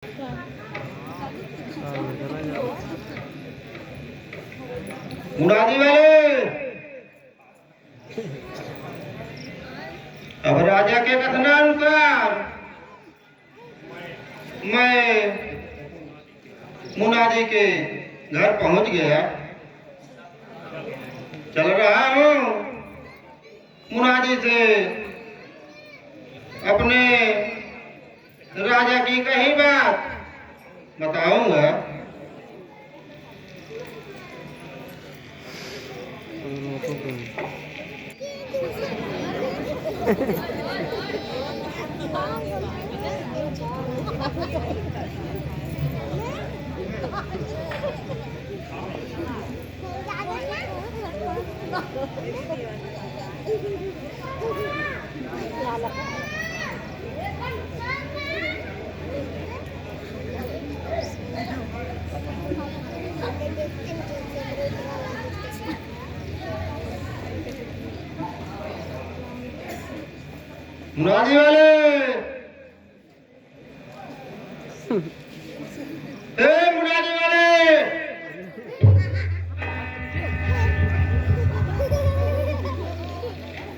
मुरादी वाले अब राजा के कथनानुसार मैं मुनादी के घर पहुंच गया। चल रहा हूं मुनादी से अपने राजा की कही बात बताऊंगा। मुरादी वाले मुरादी वाले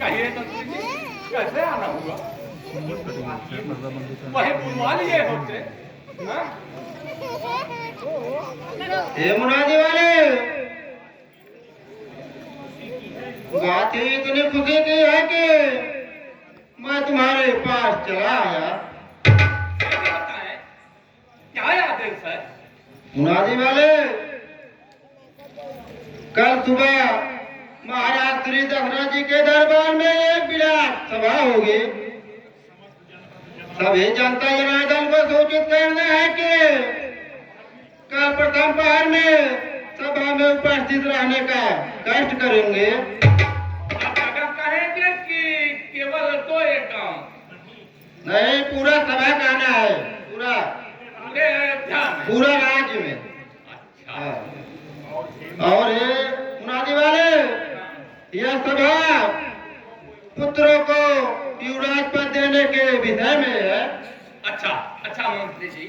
कहिए तो कैसे आना हुआ? वही बुलवा लिए होते। मुनादी वाले बात ही इतनी खुशी की है कि मैं तुम्हारे पास चला आया। क्या आदेश है? मुनादी वाले कल सुबह महाराज श्री दशरथ जी के दरबार में एक विराट सभा होगी। सभी जनता जनार्दन को सूचित करना है कि कल प्रथम पहर में सभा में उपस्थित रहने का कष्ट करेंगे। कहेंगे कि केवल तो एक काम नहीं, पूरा सभा कहना है, पूरा पूरे अयोध्या में, पूरा राज्य में। अच्छा। और ये मुनादी वाले यह सभा पुत्रों को युवराज पद देने के विषय में है। अच्छा अच्छा मंत्री जी,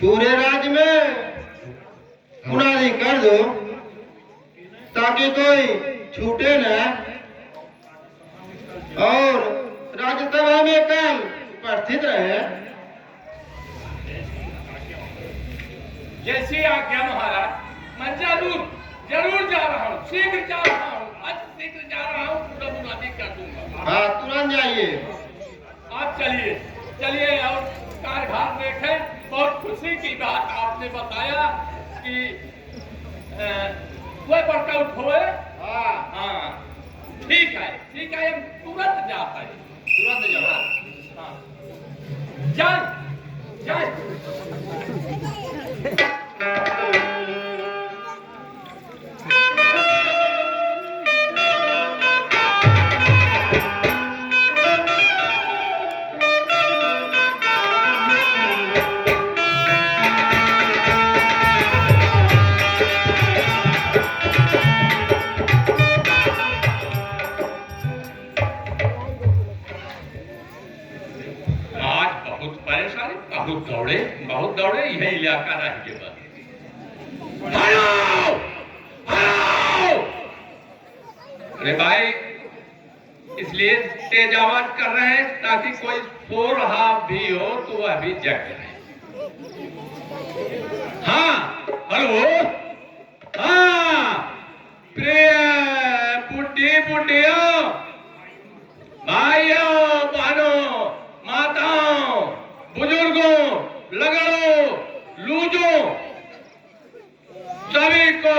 पूरे राज्य में मुनादी कर दो ताकि कोई छूटे न। और राज्यसभा में कल उपस्थित रहे। जैसी आज्ञा महाराज। मैं जरूर जा रहा हूँ, शीघ्र जा रहा हूँ, शीघ्र जा रहा हूँ, पूरा मुनादी कर दूंगा। हाँ, तुरंत जाइए। आप चलिए चलिए और कारभार देखें। बहुत खुशी की बात आपने बताया कि कोई वर्कआउट हुए। हाँ ठीक है हम तुरंत जाता है, तुरंत जाओ। हाँ जाए बहुत दौड़े यही इलाका रह गया। अरे भाई इसलिए तेज आवाज कर रहे हैं ताकि कोई सो रहा भी हो तो वह भी जग जाए। हाँ हेलो, हाँ प्रिय बुढ़ियों, भाइयों, बहनों, माताओं, बुजुर्गों, लगड़ों, लूजों, सभी को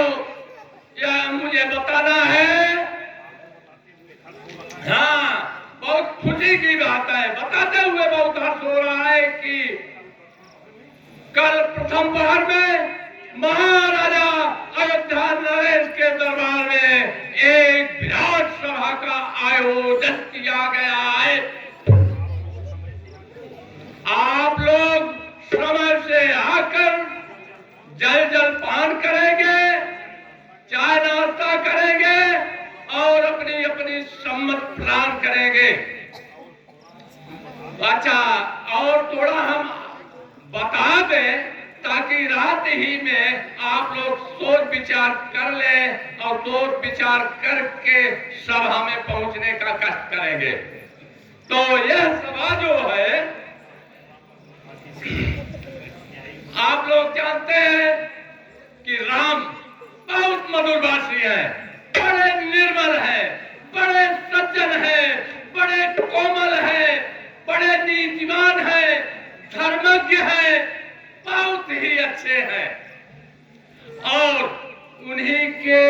यह मुझे बताना है। हाँ बहुत खुशी की बात है, बताते हुए बहुत हर्ष हो रहा है कि कल प्रथम पहर में महाराजा अयोध्या नरेश के दरबार में एक विराट सभा का आयोजन किया गया है। आप लोग समय से आकर जल पान करेंगे, चाय नाश्ता करेंगे और अपनी अपनी सम्मत प्रदान करेंगे। अच्छा, और थोड़ा हम बता दें ताकि रात ही में आप लोग सोच विचार कर लें और सोच विचार करके सभा में पहुंचने का कष्ट करेंगे। तो यह सभा जो है, आप लोग जानते हैं कि राम बहुत मधुरभाषी है, बड़े निर्मल है, बड़े सज्जन है, बड़े कोमल है, बड़े नीतिमान है, धर्मज्ञ है, बहुत ही अच्छे हैं। और उन्हीं के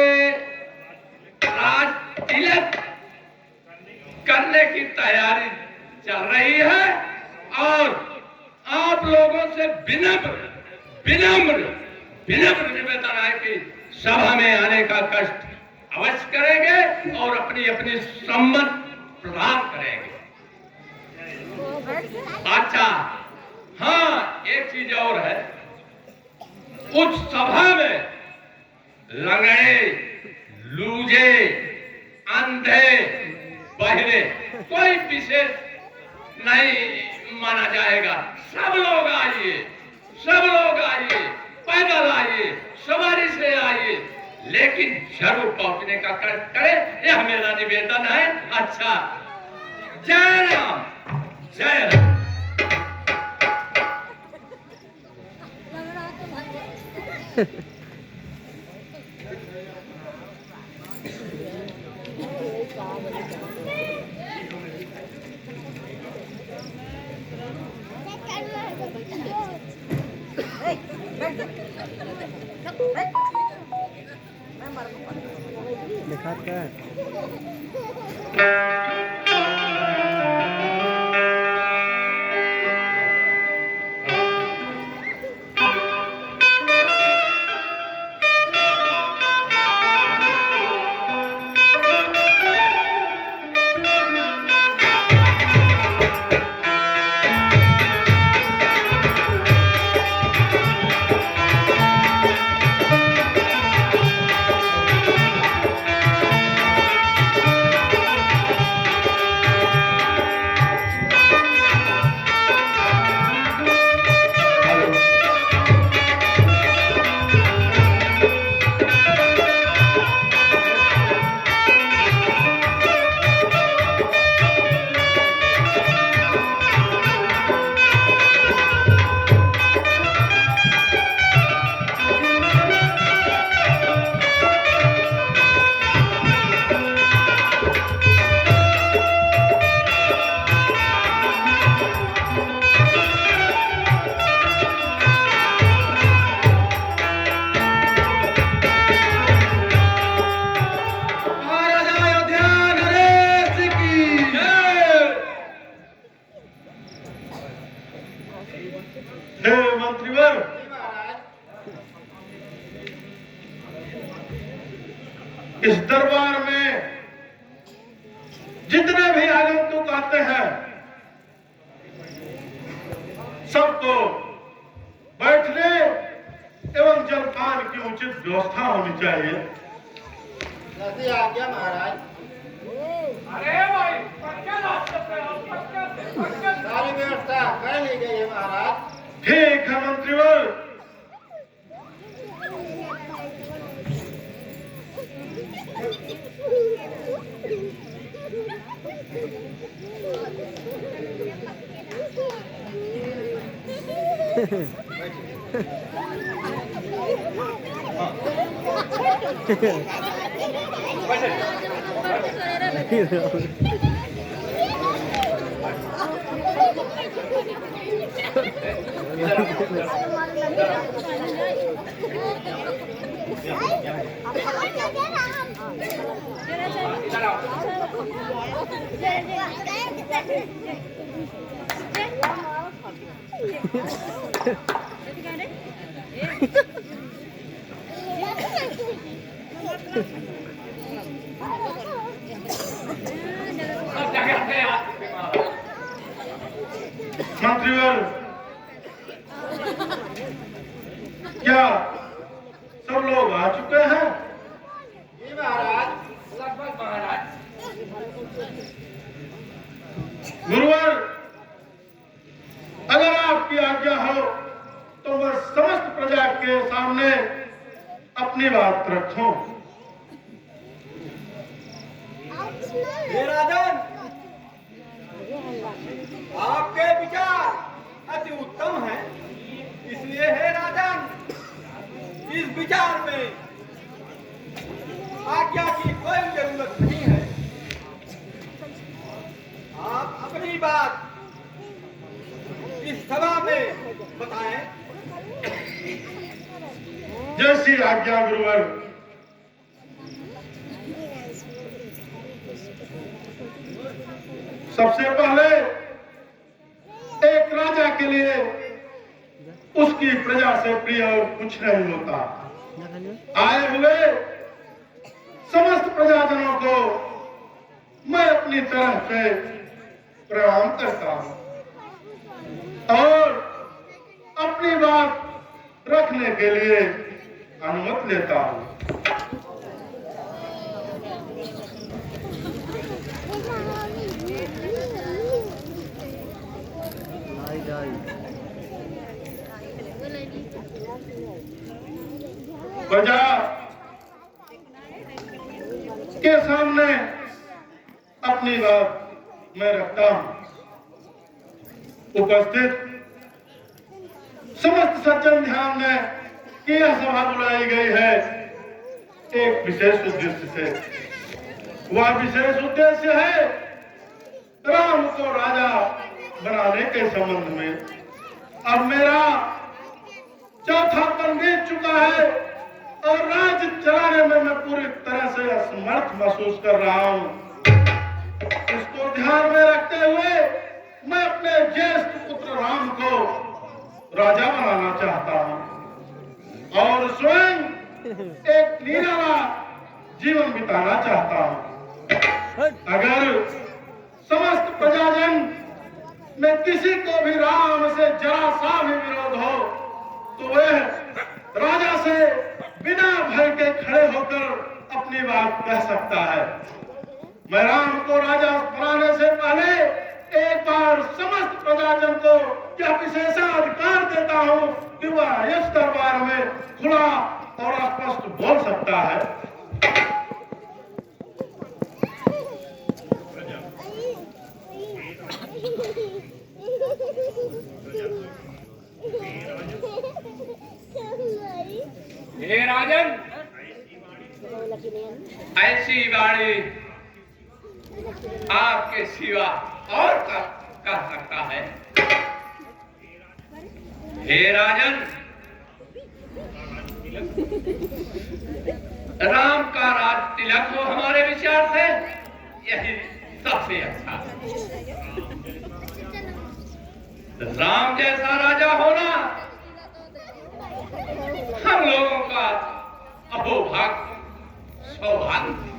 राज तिलक करने की तैयारी चल रही है और आप लोगों से विनम्र निवेदन है कि सभा में आने का कष्ट अवश्य करेंगे और अपनी अपनी सम्मत प्रदान करेंगे। अच्छा, हाँ, एक चीज और है, उस सभा में लंगड़े, लूजे, अंधे, बहरे कोई विशेष नहीं माना जाएगा। सब लोग आइए, सब लोग आइए, पैदल आइए, सवारी से आइए, लेकिन जरूर पहुंचने का कष्ट करें, यह मेरा निवेदन है। अच्छा, जय राम, जय राम। दिखाता है। मंत्रीवर, इस दरबार में जितने भी आगंतुक आते हैं सबको बैठने एवं जलपान की उचित व्यवस्था होनी चाहिए। आज्ञा महाराज। अरे भाई, सारी व्यवस्था कर ली गई है महाराज। ठीक है मंत्रीवर। मंत्रीवर, क्या सब लोग आ चुके हैं? जी महाराज। लगभग महाराज। गुरुवर, अगर आपकी आज्ञा हो तो मैं समस्त प्रजा के सामने अपनी बात रखूं। हे राजन, आपके विचार अति उत्तम हैं। इसलिए हे राजन, इस विचार में आज्ञा की कोई जरूरत नहीं है। आप अपनी बात इस सभा में बताएं। जैसी आज्ञा गुरुवर। सबसे पहले एक राजा के लिए उसकी प्रजा से प्रिय और कुछ नहीं होता। आए हुए समस्त प्रजाजनों को मैं अपनी तरफ से प्रणाम करता हूं और अपनी बात रखने के लिए अनुमति लेता हूं। प्रजा के सामने अपनी बात मैं रखता हूं। उपस्थित समस्त सज्जन ध्यान दें कि यह सभा बुलाई गई है एक विशेष उद्देश्य से। वह विशेष उद्देश्य है राम को राजा बनाने के संबंध में। अब मेरा चौथा पन बीत चुका है और राज्य चलाने में मैं पूरी तरह से असमर्थ महसूस कर रहा हूं। इसको ध्यान में रखते हुए मैं अपने ज्येष्ठ पुत्र राम को राजा बनाना चाहता हूं और स्वयं एक निराला जीवन बिताना चाहता हूं। अगर समस्त प्रजाजन में किसी को भी राम से जरा सा भी विरोध हो तो वह राजा से बिना भय के खड़े होकर अपनी बात कह सकता है। मैं राम को राजा बनाने से पहले एक बार समस्त प्रजाजन को यह विशेषाधिकार देता हूं कि वह इस दरबार में खुला और स्पष्ट बोल सकता है। हे राजन, ऐसी वाणी आपके सिवा और कह सकता है। हे राजन, राम का राज तिलक हो हमारे विचार से यही सबसे अच्छा है। राम जैसा राजा होना हम लोगों का अहोभाग्य सौभाग्य।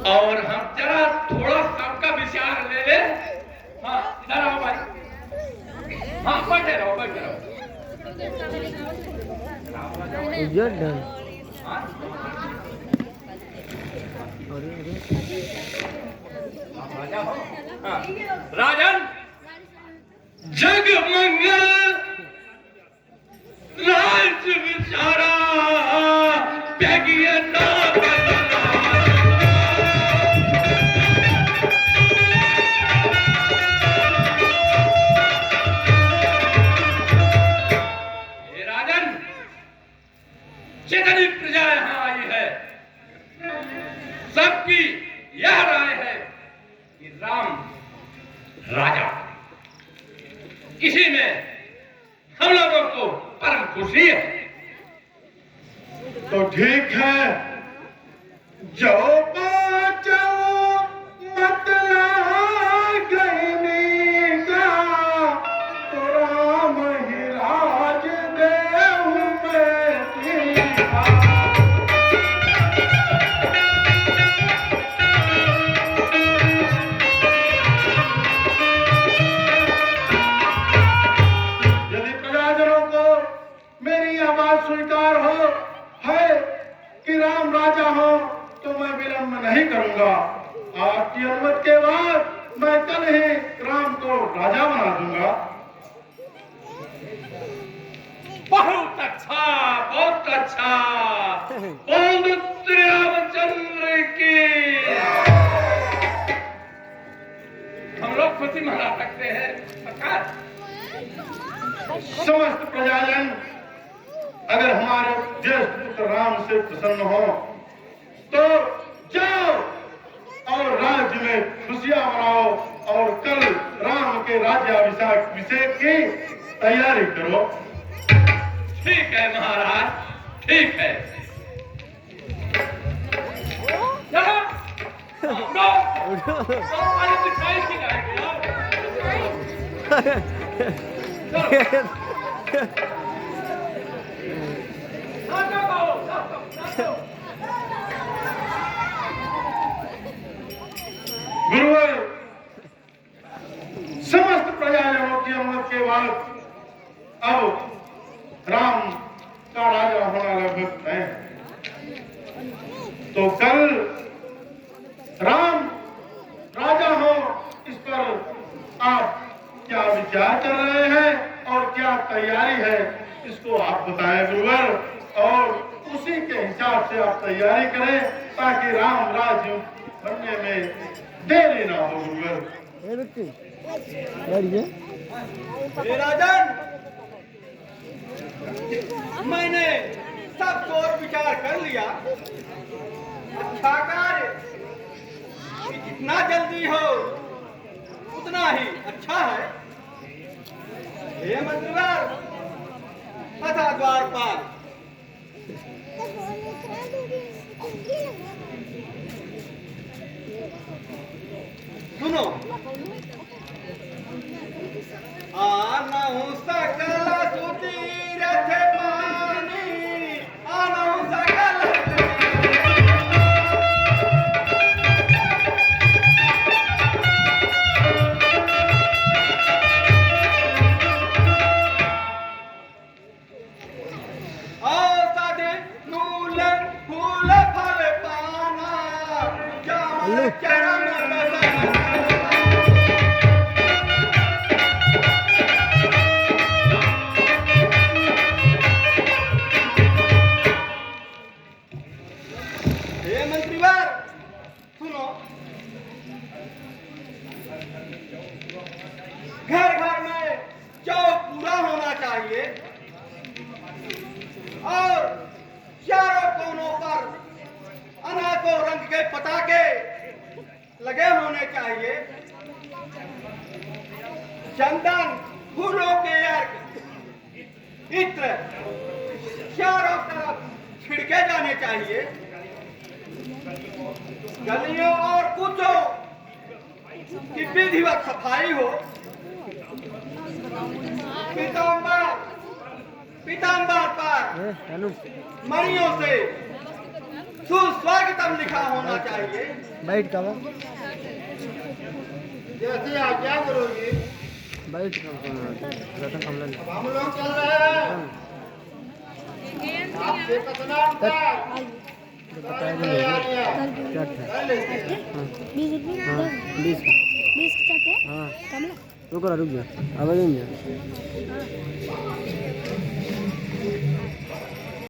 और हम जरा थोड़ा सबका विचार ले ले। हाँ, इधर आओ भाई। हाँ, बैठे रहो बैठे रहो। हाँ? राजा हो? हाँ। राजन, जग मंगल राज विचारा त्यागिए ना राजन, जितनी प्रजा यहां आई है सबकी यह राय है कि राम राजा, इसी में हम लोगों को परम खुशी है। तो ठीक है, जो बाचो मतला गईनी का तो राम ही राज देहु में दीवा। यदि प्रजाजनों को मेरी यह बात स्वीकार हो है कि राम राजा हो तो मैं विलंब ही राम को राजा बना दूंगा। बहुत अच्छा, बहुत अच्छा। बोल श्री रामचंद्र की। हम लोग खुशी मना सकते हैं सरकार। समस्त प्रजाजन अगर हमारे ज्येष्ठ पुत्र राम से प्रसन्न हो तो जाओ और राज्य में खुशियां मनाओ और कल राम के राज्याभिषेक की तैयारी करो। ठीक है महाराज, ठीक है। चलो, हमारी मिठाई खिलाएंगे यार। गुरुवर, समस्त प्रजाजनों की अनुमति के बाद अब राम का राजा होना लगभग तय है। तो कल राम राजा हो, इस पर आप क्या विचार कर रहे हैं और क्या तैयारी है, इसको आप बताएं गुरुवर, और उसी के हिसाब से आप तैयारी करें ताकि राम राज्य बनने में देरी ना हो गुरुवर। हे राजन, मैंने सब सोच विचार कर लिया। अच्छा कार्य कि जितना जल्दी हो उतना ही अच्छा है। हे मंत्रीवर तथा द्वारपाल, सुनो, आनहु सकल सुधीर थे पानी, आनहु सकल औषधि नूल फूल फल पाना, जाम चरण बसन। हे मंत्रीवर सुनो, घर घर में चौक पूरा होना चाहिए और चारों कोनों पर अनेकों रंग के पटाखे लगे होने चाहिए। चंदन, फूलों के अर्घ, इत्र चारों तरफ छिड़के जाने चाहिए। गलियों और कूचों की विधिवत सफाई हो। पीताम्बर पर मणियों से सुस्वागतम लिखा होना चाहिए। बैठ का जैसी आज्ञा गुरुजी। बैठ का अब हम लोग चल रहे हैं। आपसे कितना बताया क्या था? कर लेते हैं। 20 रुपये, हाँ 20 का चाहते हैं? हाँ रुक जा, अब आ जाएंगे।